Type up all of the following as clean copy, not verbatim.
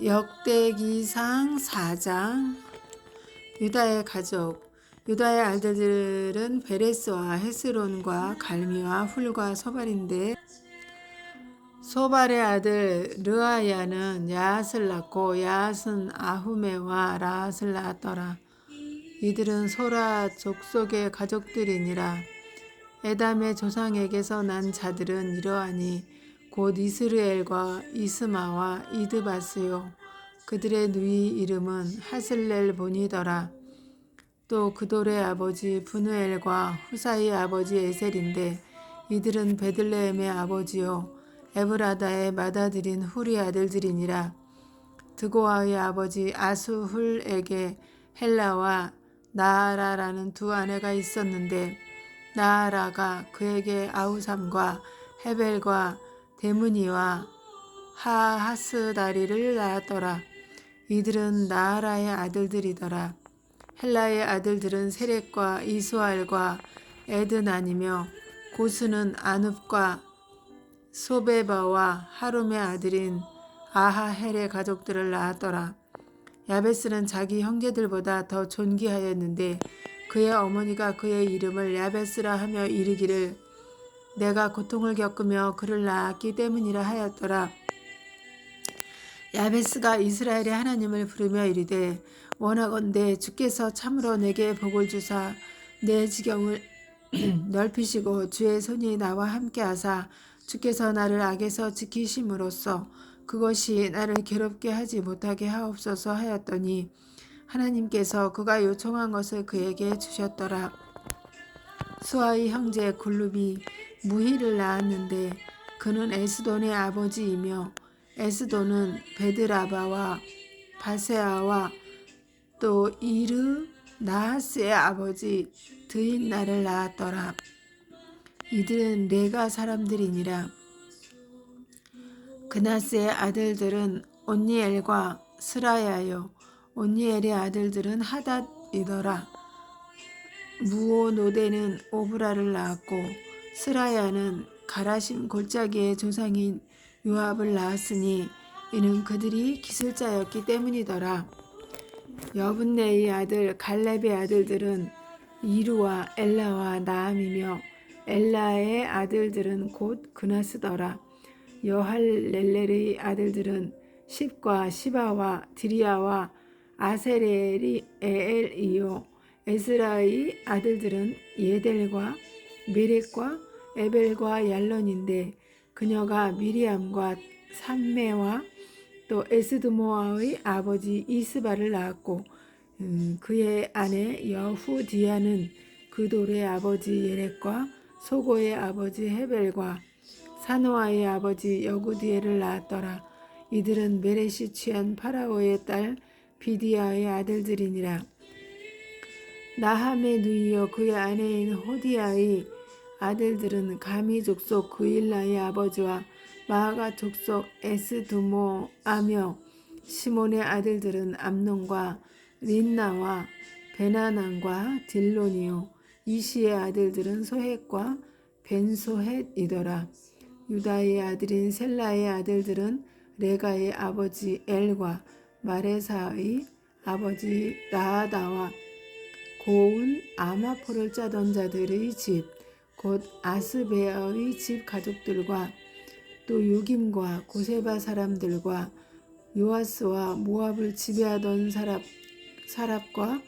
역대기상 4장. 유다의 가족. 유다의 아들들은 베레스와 헤스론과 갈미와 훌과 소발인데, 소발의 아들 르아야는 야앗을 낳고 야앗은 아후메와 라앗을 낳았더라. 이들은 소라 족속의 가족들이니라. 에담의 조상에게서 난 자들은 이러하니 곧 이스르엘과 이스마와 이드바스요. 그들의 누이 이름은 하슬렐본이더라. 또 그돌의 아버지 분우엘과 후사의 아버지 에셀인데, 이들은 베들레헴의 아버지요 에브라다의 맏아들인 훌의 아들들이니라. 드고아의 아버지 아수훌에게 헬라와 나아라라는 두 아내가 있었는데, 나아라가 그에게 아우삼과 헤벨과 데므니와 하하스다리를 낳았더라. 이들은 나아라의 아들들이더라. 헬라의 아들들은 세렉과 이스왈과 에드난이며, 고스는 아눕과 소베바와 하룸의 아들인 아하헬의 가족들을 낳았더라. 야베스는 자기 형제들보다 더 존귀하였는데, 그의 어머니가 그의 이름을 야베스라 하며 이르기를 내가 고통을 겪으며 그를 낳았기 때문이라 하였더라. 야베스가 이스라엘의 하나님을 부르며 이르되, 원하건대 주께서 참으로 내게 복을 주사 내 지경을 넓히시고 주의 손이 나와 함께 하사 주께서 나를 악에서 지키심으로써 그것이 나를 괴롭게 하지 못하게 하옵소서 하였더니, 하나님께서 그가 요청한 것을 그에게 주셨더라. 수아의 형제 굴룹이 무히를 낳았는데, 그는 에스돈의 아버지이며, 에스돈은 베드라바와 바세아와 또 이르 나하스의 아버지 드인나를 낳았더라. 이들은 레가 사람들이니라. 그나스의 아들들은 온니엘과 스라야요. 온니엘의 아들들은 하닷이더라. 무오노데는 오브라를 낳았고, 스라야는 가라심 골짜기의 조상인 요압을 낳았으니 이는 그들이 기술자였기 때문이더라. 여분네의 아들 갈렙의 아들들은 이루와 엘라와 나암이며, 엘라의 아들들은 곧 그나스더라. 여할렐렐의 아들들은 십과 시바와 드리아와 아세렐이에엘이요. 에스라의 아들들은 예델과 메렉과 에벨과 얄론인데, 그녀가 미리암과 삼메와 또 에스드모아의 아버지 이스바를 낳았고, 그의 아내 여후디아는 그돌의 아버지 예렉과 소고의 아버지 헤벨과 사노아의 아버지 여구디엘을 낳았더라. 이들은 메렛이 취한 파라오의 딸 비디아의 아들들이니라. 나함의 누이요 그의 아내인 호디아의 아들들은 가미 족속 그일라의 아버지와 마아가 족속 에스두모아며, 시몬의 아들들은 암논과 린나와 베나난과 딜론이요. 이시의 아들들은 소헷과 벤소헷이더라. 유다의 아들인 셀라의 아들들은 레가의 아버지 엘과 마레사의 아버지 나아다와 고운 아마포를 짜던 자들의 집, 곧 아스베아의 집 가족들과 또 요김과 고세바 사람들과 요아스와 모압을 지배하던 사랍과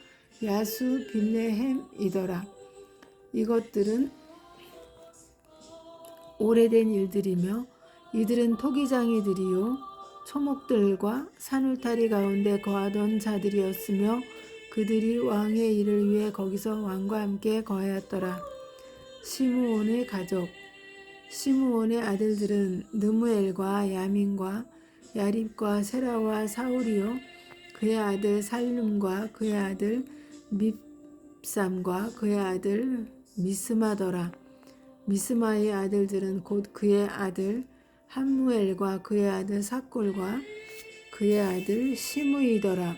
야수 빌레헴이더라. 이것들은 오래된 일들이며, 이들은 토기장이들이요 초목들과 산울타리 가운데 거하던 자들이었으며, 그들이 왕의 일을 위해 거기서 왕과 함께 거하였더라. 시므온의 가족. 시므온의 아들들은 느무엘과 야민과 야립과 세라와 사울이요. 그의 아들 살룸과 그의 아들 밉삼과 그의 아들 미스마더라. 미스마의 아들들은 곧 그의 아들 함무엘과 그의 아들 삭골과 그의 아들 시므이더라.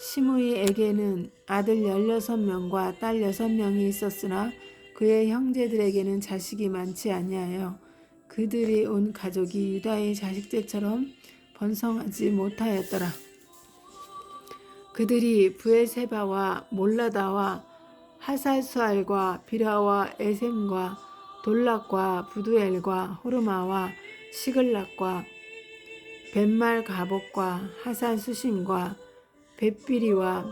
시므이에게는 아들 16명과 딸 6명이 있었으나 그의 형제들에게는 자식이 많지 아니하여 그들이 온 가족이 유다의 자식들처럼 번성하지 못하였더라. 그들이 브에세바와 몰라다와 하살수알과 비라와 에셈과 돌락과 부두엘과 호르마와 시글락과 벳말 가복과 하산 수심과 벳비리와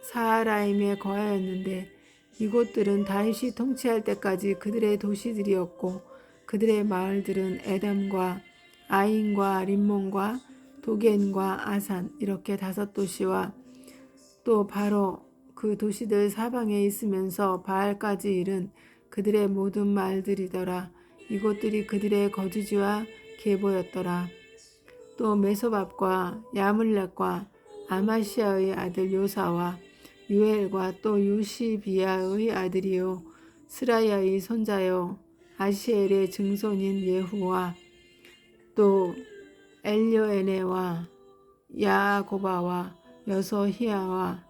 사하라임에 거하였는데 이곳들은 다윗이 통치할 때까지 그들의 도시들이었고 그들의 마을들은 에담과 아인과 림몬과 도겐과 아산 이렇게 5도시와 또 바로 그 도시들 사방에 있으면서 바알까지 이른 그들의 모든 마을들이더라. 이곳들이 그들의 거주지와 계보였더라. 또 메소밥과 야물렉과 아마시아의 아들 요사와 유엘과 또 요시비아의 아들이요 스라야의 손자요 아시엘의 증손인 예후와 또 엘료에네와 야고바와 여소하야와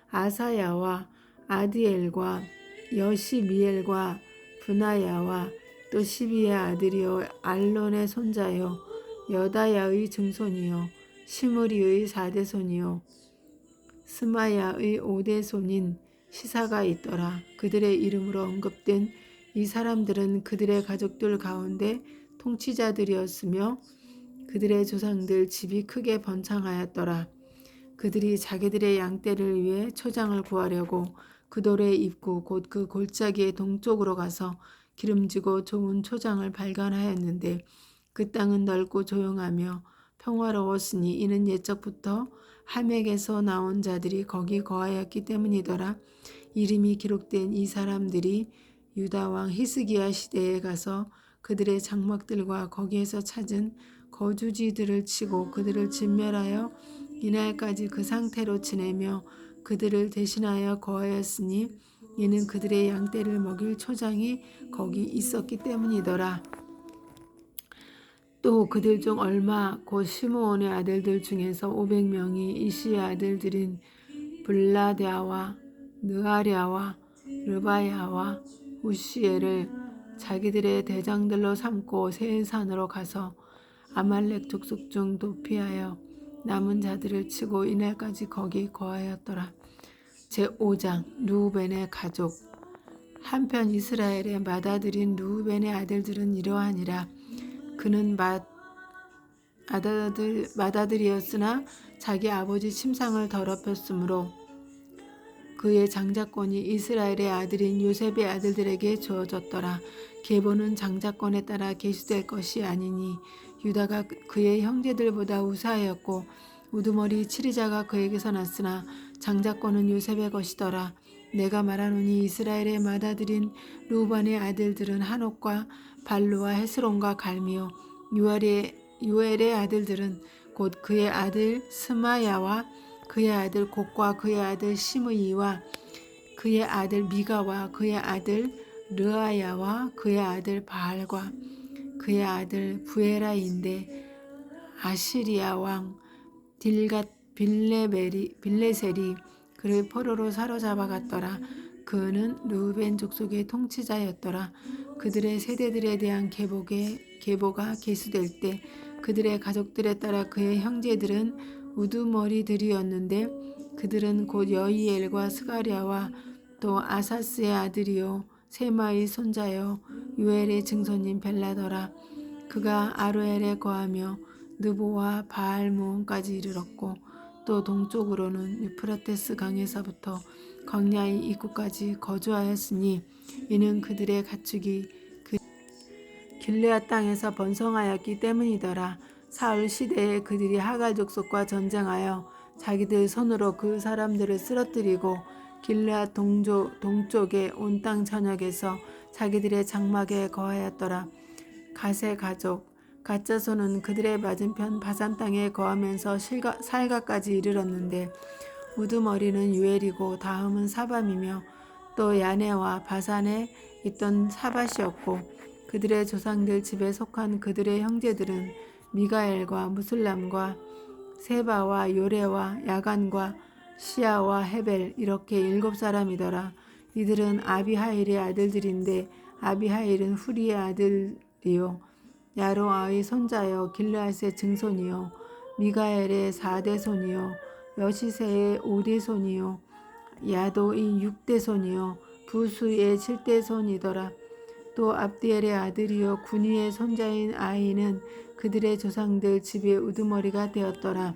아사야와 아디엘과 여시미엘과 분하야와 또 시비의 아들이요 알론의 손자요 여다야의 증손이요 시므리의 4대손이요 스마야의 5대손인 시사가 있더라. 그들의 이름으로 언급된 이 사람들은 그들의 가족들 가운데 통치자들이었으며 그들의 조상들 집이 크게 번창하였더라. 그들이 자기들의 양떼를 위해 초장을 구하려고 그 돌의 입구 곧 그 골짜기의 동쪽으로 가서 기름지고 좋은 초장을 발견하였는데 그 땅은 넓고 조용하며 평화로웠으니 이는 옛적부터 하멕에서 나온 자들이 거기 거하였기 때문이더라. 이름이 기록된 이 사람들이 유다 왕 히스기야 시대에 가서 그들의 장막들과 거기에서 찾은 거주지들을 치고 그들을 진멸하여 이날까지 그 상태로 지내며 그들을 대신하여 거하였으니 이는 그들의 양떼를 먹일 초장이 거기 있었기 때문이더라. 또 그들 중 얼마 곧 시므온의 아들들 중에서 500명이 이시의 아들들인 블라랴와 느아랴와 르바야와 우시엘을 자기들의 대장들로 삼고 세일산으로 가서 아말렉 족속 중 도피하여 남은 자들을 치고 이날까지 거기 거하였더라. 제5장 르우벤의 가족. 한편 이스라엘의 맏아들인 르우벤의 아들들은 이러하니라. 그는 맏아들이었으나 자기 아버지 침상을 더럽혔으므로 그의 장자권이 이스라엘의 아들인 요셉의 아들들에게 주어졌더라. 계보는 장자권에 따라 계수될 것이 아니니 유다가 그의 형제들보다 우사하였고 우두머리 치리자가 그에게서 났으나 장자권은 요셉의 것이더라. 내가 말하노니 이스라엘의 맏아들인 르우벤의 아들들은 한옥과 발루와 헤스론과 갈미요 유엘의 아들들은 곧 그의 아들 스마야와 그의 아들 곡과 그의 아들 시므이와 그의 아들 미가와 그의 아들 르아야와 그의 아들 바알과 그의 아들 부에라인데 아시리아 왕 빌레셀이 그를 포로로 사로잡아갔더라. 그는 르우벤 족속의 통치자였더라. 그들의 세대들에 대한 계보가 계수될 때 그들의 가족들에 따라 그의 형제들은 우두머리들이었는데 그들은 곧 여이엘과 스가랴와 또 아사스의 아들이요 세마의 손자요 유엘의 증손인 벨라더라. 그가 아로엘에 거하며 느보와 바알무온까지 이르렀고 또 동쪽으로는 유프라테스 강에서부터 광야의 입구까지 거주하였으니 이는 그들의 가축이 길르앗 땅에서 번성하였기 때문이더라. 사울 시대에 그들이 하갈 족속과 전쟁하여 자기들 손으로 그 사람들을 쓰러뜨리고 길르앗 동쪽의 온 땅 전역에서 자기들의 장막에 거하였더라. 갓의 가족 갓 자손은 그들의 맞은편 바산 땅에 거하면서 살가까지 이르렀는데 우두머리는 유엘이고 다음은 사밤이며 또 야네와 바산에 있던 사밧이었고 그들의 조상들 집에 속한 그들의 형제들은 미가엘과 무슬람과 세바와 요레와 야간과 시아와 헤벨 이렇게 7사람이더라. 이들은 아비하일의 아들들인데 아비하일은 후리의 아들이요 야로아의 손자여 길르앗의 증손이요 미가엘의 4대 손이요 여시세의 5대 손이요 야도의 6대 손이요 부수의 7대 손이더라. 또 압디엘의 아들이요 군이의 손자인 아이는 그들의 조상들 집의 우두머리가 되었더라.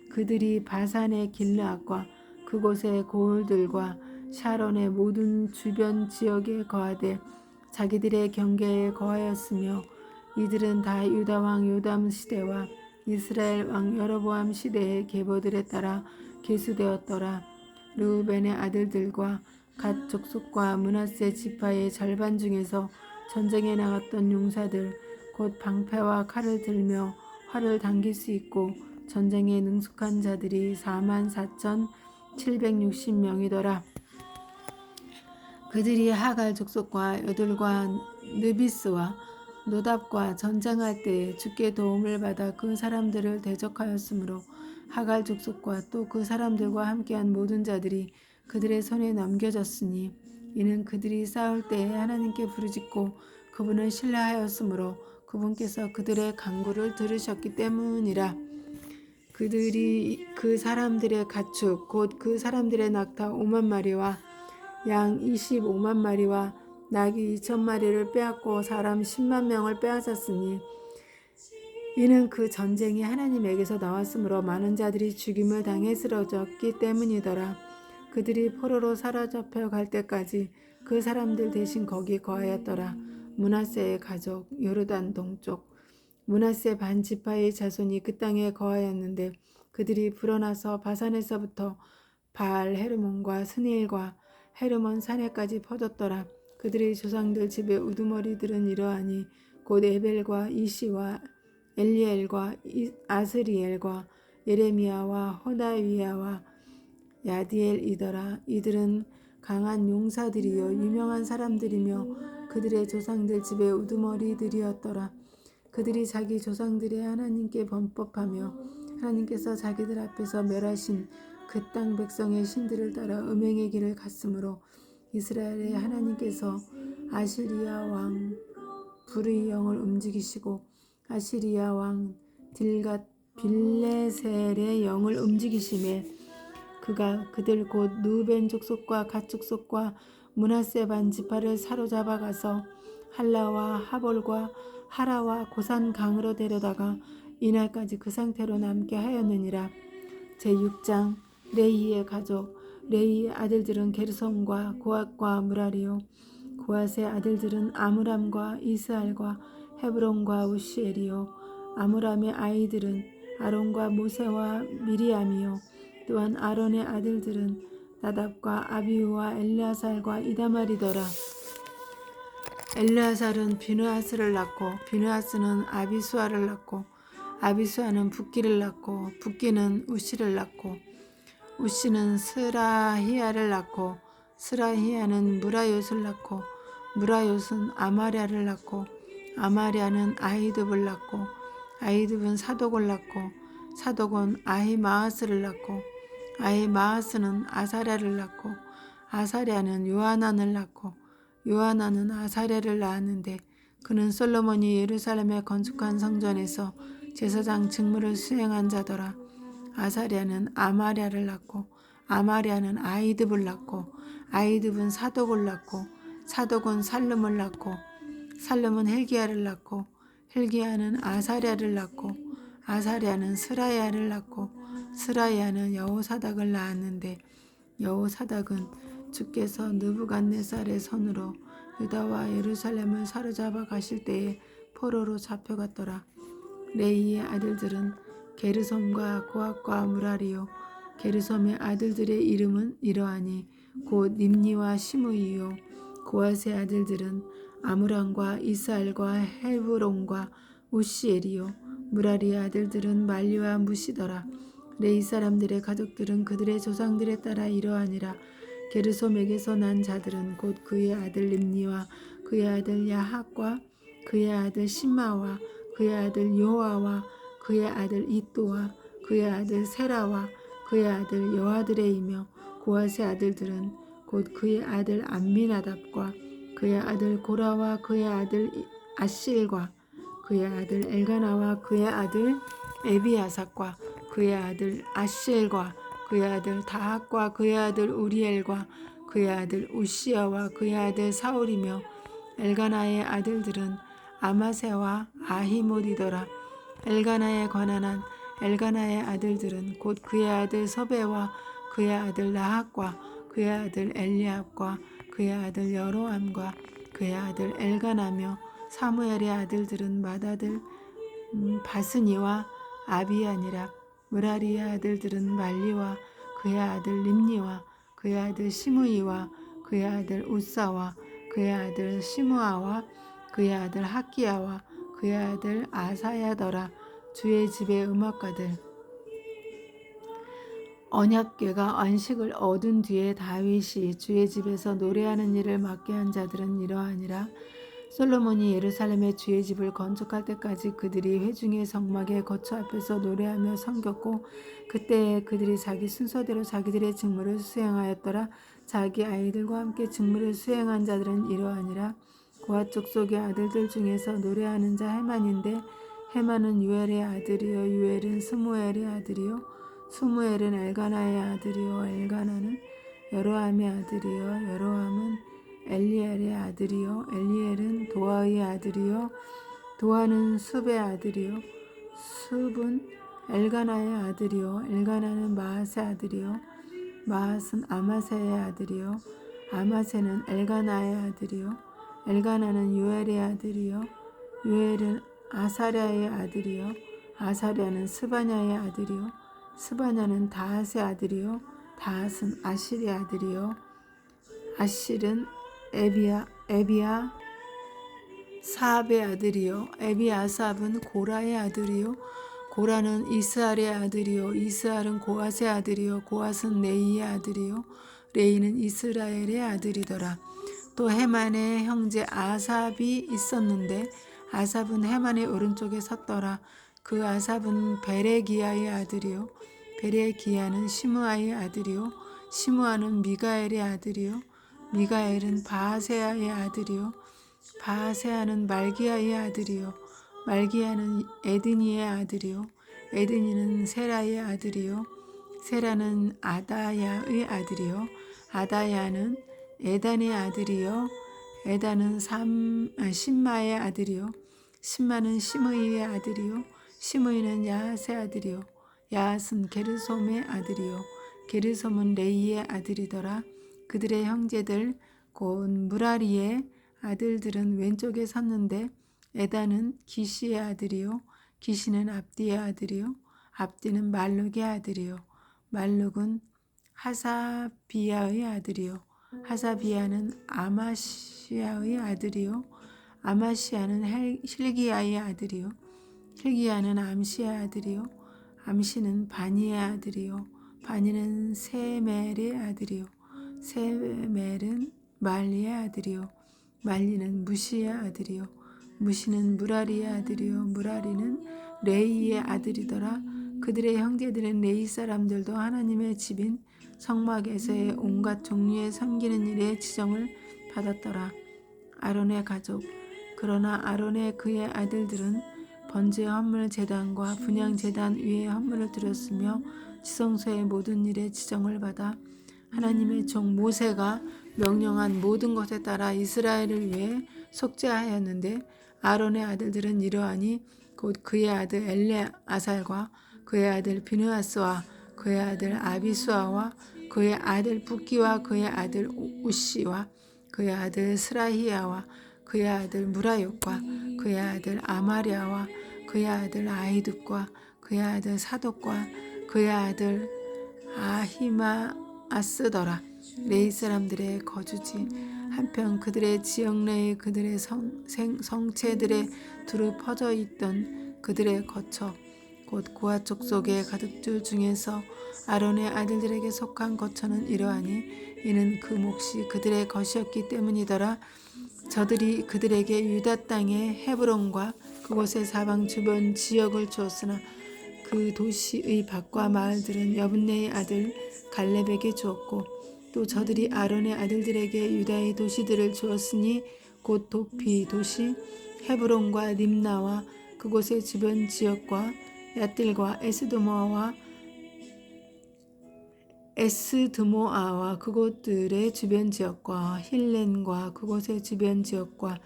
그들이 바산의 길르앗과 그곳의 고을들과 샤론의 모든 주변 지역에 거하되 자기들의 경계에 거하였으며 이들은 다 유다 왕 요담 시대와 이스라엘 왕 여로보암 시대의 계보들에 따라 계수되었더라. 르우벤의 아들들과 갓 족속과 므낫세 지파의 절반 중에서 전쟁에 나갔던 용사들 곧 방패와 칼을 들며 활을 당길 수 있고 전쟁에 능숙한 자들이 44,760명이더라. 그들이 하갈 족속과 여들과 느비스와 노답과 전쟁할 때에 주께 도움을 받아 그 사람들을 대적하였으므로 하갈 족속과 또 그 사람들과 함께한 모든 자들이 그들의 손에 넘겨졌으니 이는 그들이 싸울 때에 하나님께 부르짖고 그분을 신뢰하였으므로 그분께서 그들의 간구를 들으셨기 때문이라. 그들이 그 사람들의 가축 곧 그 사람들의 낙타 5만 마리와 양 25만 마리와 나귀 2,000마리를 빼앗고 사람 10만 명을 빼앗았으니 이는 그 전쟁이 하나님에게서 나왔으므로 많은 자들이 죽임을 당해 쓰러졌기 때문이더라. 그들이 포로로 사로잡혀 갈 때까지 그 사람들 대신 거기 거하였더라. 므낫세의 가족 요르단 동쪽 므낫세 반 지파의 자손이 그 땅에 거하였는데 그들이 불어나서 바산에서부터 바알 헤르몬과 스니엘과 헤르몬 산에까지 퍼졌더라. 그들의 조상들 집의 우두머리들은 이러하니 곧 에벨과 이시와 엘리엘과 아스리엘과 예레미야와 호다위야와 야디엘이더라. 이들은 강한 용사들이요 유명한 사람들이며 그들의 조상들 집의 우두머리들이었더라. 그들이 자기 조상들의 하나님께 범법하며 하나님께서 자기들 앞에서 멸하신 그 땅 백성의 신들을 따라 음행의 길을 갔으므로 이스라엘의 하나님께서 아시리아 왕 불의 영을 움직이시고 아시리아 왕 딜갓 빌레셀의 영을 움직이심에 그가 그들 곧 르우벤 족속과 갓 족속과 므낫세 반 지파를 사로잡아 가서 할라와 하볼과 하라와 고산 강으로 데려다가 이날까지 그 상태로 남게 하였느니라. 제6장 레이의 가족 레이의 아들들은 게르솜과 고앗과 무라리요 고앗의 아들들은 아므람과 이스알과 헤브론과 우시엘이요 아므람의 아이들은 아론과 모세와 미리암이요 또한 아론의 아들들은 나답과 아비후와 엘르아살과 이다말이더라. 엘르아살은 비느하스를 낳고 비느하스는 아비수아를 낳고 아비수아는 붓기를 낳고 붓기는 우시를 낳고 우시는 스라히야를 낳고 스라히야는 무라요스를 낳고 무라요스는 아마랴를 낳고 아마랴는 아히둡을 낳고 아히둡은 사독을 낳고 사독은 아히마아스를 낳고 아히마아스는 아사랴를 낳고 아사랴는 요하난을 낳고 요하난은 아사랴를 낳았는데 그는 솔로몬이 예루살렘에 건축한 성전에서 제사장 직무를 수행한 자더라. 아사랴는 아마랴를 낳고 아마랴는 아히둡을 낳고 아히둡은 사독을 낳고 사독은 살룸을 낳고 살룸은 헬기야를 낳고 헬기야는 아사랴를 낳고 아사랴는 스라야를 낳고 스라야는 여호사닥을 낳았는데 여호사닥은 주께서 느부갓네살의 손으로 유다와 예루살렘을 사로잡아 가실 때에 포로로 잡혀갔더라. 레이의 아들들은 게르솜과 고앗과 무라리요 게르솜의 아들들의 이름은 이러하니 곧 nimni와 시므이요 고앗의 아들들은 아므람과 이스알과 헤브론과 우시엘이요 무라리의 아들들은 말리와 무시더라. 레이 사람들의 가족들은 그들의 조상들에 따라 이러하니라. 게르솜에게서 난 자들은 곧 그의 아들 nimni와 그의 아들 야학과 그의 아들 심마와 그의 아들 요아와 그의 아들 이또와 그의 아들 세라와 그의 아들 여아드레이며 고앗의 아들들은 곧 그의 아들 암미나답과 그의 아들 고라와 그의 아들 아실과 그의 아들 엘가나와 그의 아들 에비아삭과 그의 아들 아시엘과 그의 아들 다학과 그의 아들 우리엘과 그의 아들 우시야와 그의 아들 사울이며 엘가나의 아들들은 아마세와 아히모디더라. 엘가나에 관한 한 엘가나의 아들들은 곧 그의 아들 서베와 그의 아들 나학과 그의 아들 엘리압과 그의 아들 여로함과 그의 아들 엘가나며 사무엘의 아들들은 맏아들 바스니와 아비아니라. 무라리의 아들들은 말리와 그의 아들 림니와 그의 아들 시므이와 그의 아들 우사와 그의 아들 시므아와 그의 아들 학기야와 그의 아들 아사야더라. 주의 집의 음악가들. 언약궤가 안식을 얻은 뒤에 다윗이 주의 집에서 노래하는 일을 맡게 한 자들은 이러하니라. 솔로몬이 예루살렘의 주의 집을 건축할 때까지 그들이 회중의 성막의 거처 앞에서 노래하며 섬겼고 그때에 그들이 자기 순서대로 자기들의 직무를 수행하였더라. 자기 아이들과 함께 직무를 수행한 자들은 이러하니라. 고핫 족속의 아들들 중에서 노래하는 자 헤만인데 헤만은 유엘의 아들이요 유엘은 스무엘의 아들이요 스무엘은 엘가나의 아들이요 엘가나는 여로함의 아들이요 여로함은 엘리엘의 아들이요 엘리엘은 도아의 아들이요 도아는 숲의 아들이요 숲은 엘가나의 아들이요 엘가나는 마앗의 아들이요 마앗은 아마세의 아들이요 아마세는 엘가나의 아들이요 엘가나는 유엘의 아들이요 유엘은 아사랴의 아들이요 아사랴는 스바냐의 아들이요 스바냐는 다핫의 아들이요 다핫은 아실의 아들이요 아실은 에비야 사압의 아들이요 에비아삽은 고라의 아들이요 고라는 이스알의 아들이요 이스알은 고앗의 아들이요 고앗은 레이의 아들이요 레이는 이스라엘의 아들이더라. 또 헤만의 형제 아삽이 있었는데 아삽은 헤만의 오른쪽에 섰더라. 그 아삽은 베레기야의 아들이요 베레기야는 시므아의 아들이요 시므아는 미가엘의 아들이요 미가엘은 바하세아의 아들이요 바하세아는 말기야의 아들이요 말기야는 에드니의 아들이요 에드니는 세라의 아들이요 세라는 아다야의 아들이요 아다야는 에단의 아들이요 에단은 신마의 아들이요 신마는 시므이의 아들이요 시므이는 야핫의 아들이요 야핫은 게르솜의 아들이요 게르솜은 레이의 아들이더라. 그들의 형제들 곧 무라리의 아들들은 왼쪽에 섰는데 에단은 기시의 아들이요 기시는 압디의 아들이요 압디는 말룩의 아들이요 말룩은 하사비야의 아들이요 하사비야는 아마시야의 아들이요 아마시야는 힐기야의 아들이요 힐기야는 암시의 아들이요 암시는 바니의 아들이요 바니는 세멜의 아들이요 세멜은 말리의 아들이요 말리는 무시의 아들이요 무시는 무라리의 아들이요 무라리는 레이의 아들이더라. 그들의 형제들은 레이 사람들도 하나님의 집인 성막에서의 온갖 종류의 섬기는 일에 지정을 받았더라. 아론의 가족. 그러나 아론의 그의 아들들은 번제 헌물 제단과 분향 제단 위에 헌물을 드렸으며 지성소의 모든 일에 지정을 받아 하나님의 종 모세가 명령한 모든 것에 따라 이스라엘을 위해 속죄하였는데 아론의 아들들은 이러하니 곧 그의 아들 엘레아살과 그의 아들 비느하스와 그의 아들 아비수아와 그의 아들 붓기와 그의 아들 우시와 그의 아들 스라히야와 그의 아들 무라욕과 그의 아들 아마랴와 그의 아들 아히둡과 그의 아들 사독과 그의 아들 아히마아스더라. 레이 사람들의 거주지 한편 그들의 지역 내에 그들의 성체들의 두루 퍼져 있던 그들의 거처 곧 고핫 족속의 가족들 중에서 아론의 아들들에게 속한 거처는 이러하니 이는 그 몫이 그들의 것이었기 때문이더라. 저들이 그들에게 유다 땅의 헤브론과 그곳의 사방 주변 지역을 주었으나 그 도시의 밭과 마을들은 여분네의 아들 갈렙에게 주었고 또 저들이 아론의 아들들에게 유다의 도시들을 주었으니 곧 도피 도시 헤브론과 림나와 그곳의 주변 지역과 얏딜과 에스드모아와 그곳들의 주변 지역과 힐렌과 그곳의 주변 지역과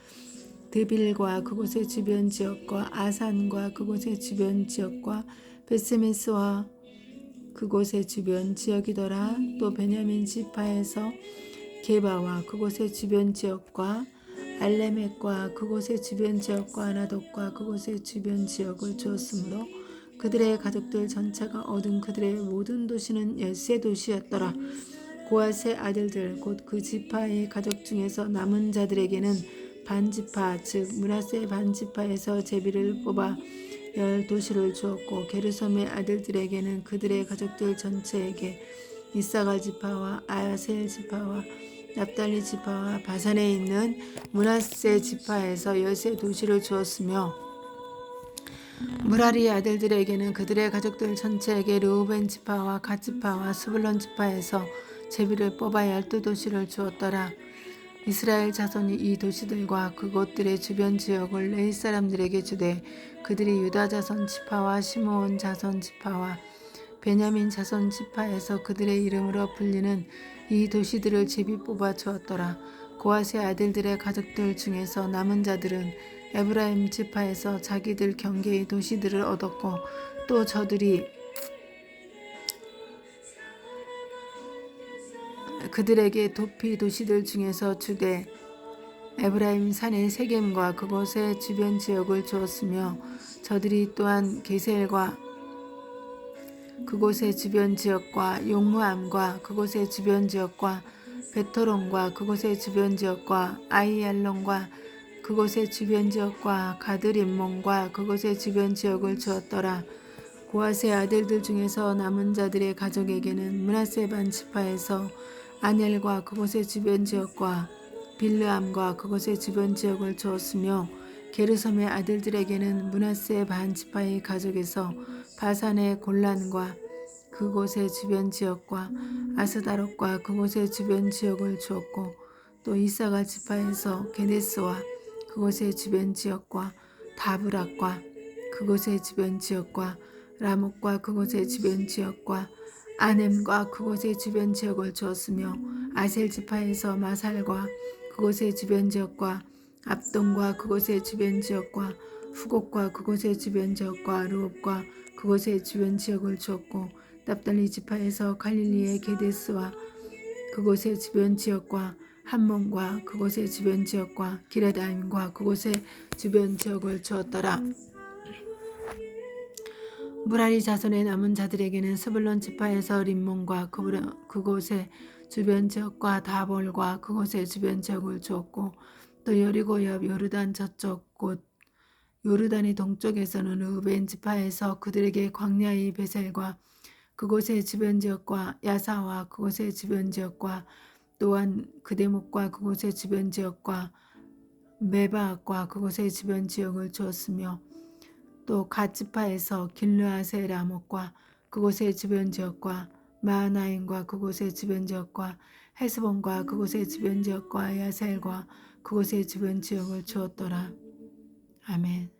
드빌과 그곳의 주변 지역과 아산과 그곳의 주변 지역과 베스메스와 그곳의 주변 지역이더라. 또 베냐민 지파에서 게바와 그곳의 주변 지역과 알레멕과 그곳의 주변 지역과 아나돗과 그곳의 주변 지역을 주었으므로 그들의 가족들 전체가 얻은 그들의 모든 도시는 13도시였더라. 고앗의 아들들 곧 그 지파의 가족 중에서 남은 자들에게는 반지파 즉 므낫세 반지파에서 제비를 뽑아 10도시를 주었고 게르솜의 아들들에게는 그들의 가족들 전체에게 이사갈 지파와 아셀 지파와 납달리 지파와 바산에 있는 므낫세 지파에서 13도시를 주었으며 무라리 아들들에게는 그들의 가족들 전체에게 르우벤 지파와 갓 지파와 스불론 지파에서 제비를 뽑아 12도시를 주었더라. 이스라엘 자손이 이 도시들과 그곳들의 주변 지역을 레위 사람들에게 주되 그들이 유다 자손 지파와 시므온 자손 지파와 베냐민 자손 지파에서 그들의 이름으로 불리는 이 도시들을 제비 뽑아 주었더라. 고앗의 아들들의 가족들 중에서 남은 자들은 에브라임 지파에서 자기들 경계의 도시들을 얻었고 또 저들이 그들에게 도피 도시들 중에서 주되 에브라임 산의 세겜과 그곳의 주변 지역을 주었으며 저들이 또한 게셀과 그곳의 주변 지역과 용무암과 그곳의 주변 지역과 베토론과 그곳의 주변 지역과 아이알론과 그곳의 주변 지역과 가드림몬과 그곳의 주변 지역을 주었더라. 고앗의 아들들 중에서 남은 자들의 가족에게는 므낫세 반 지파에서 아넬과 그곳의 주변 지역과 빌르암과 그곳의 주변 지역을 주었으며 게르솜의 아들들에게는 므낫세 반 지파의 가족에서 바산의 골란과 그곳의 주변 지역과 아스다롯과 그곳의 주변 지역을 주었고 또 이사갈 지파에서 게데스와 그곳의 주변 지역과 다브락과 그곳의 주변 지역과 라목과 그곳의 주변 지역과 아넴과 그곳의 주변 지역을 주었으며 아셀 지파에서 마살과 그곳의 주변 지역과 압동과 그곳의 주변 지역과 후곡과 그곳의 주변 지역과 르홉과 그곳의 주변 지역을 주었고 납달리 지파에서 갈릴리의 게데스와 그곳의 주변 지역과 함몬과 그곳의 주변 지역과 기레다임과 그곳의 주변 지역을 주었더라. 무라리 자손의 남은 자들에게는 스불론 지파에서 림몬과 그곳의 주변 지역과 다볼과 그곳의 주변 지역을 주었고 또 여리고 옆 요르단 저쪽 곧 요르단의 동쪽에서는 르우벤 지파에서 그들에게 광야의 베셀과 그곳의 주변 지역과 야사와 그곳의 주변 지역과 또한 그대목과 그곳의 주변 지역과 메바과 그곳의 주변 지역을 주었으며 또 갓 지파에서 길르앗의 라못과 그곳의 주변 지역과 마하나임과 그곳의 주변 지역과 헤스본과 그곳의 주변 지역과 야셀과 그곳의 주변 지역을 주었더라. 아멘.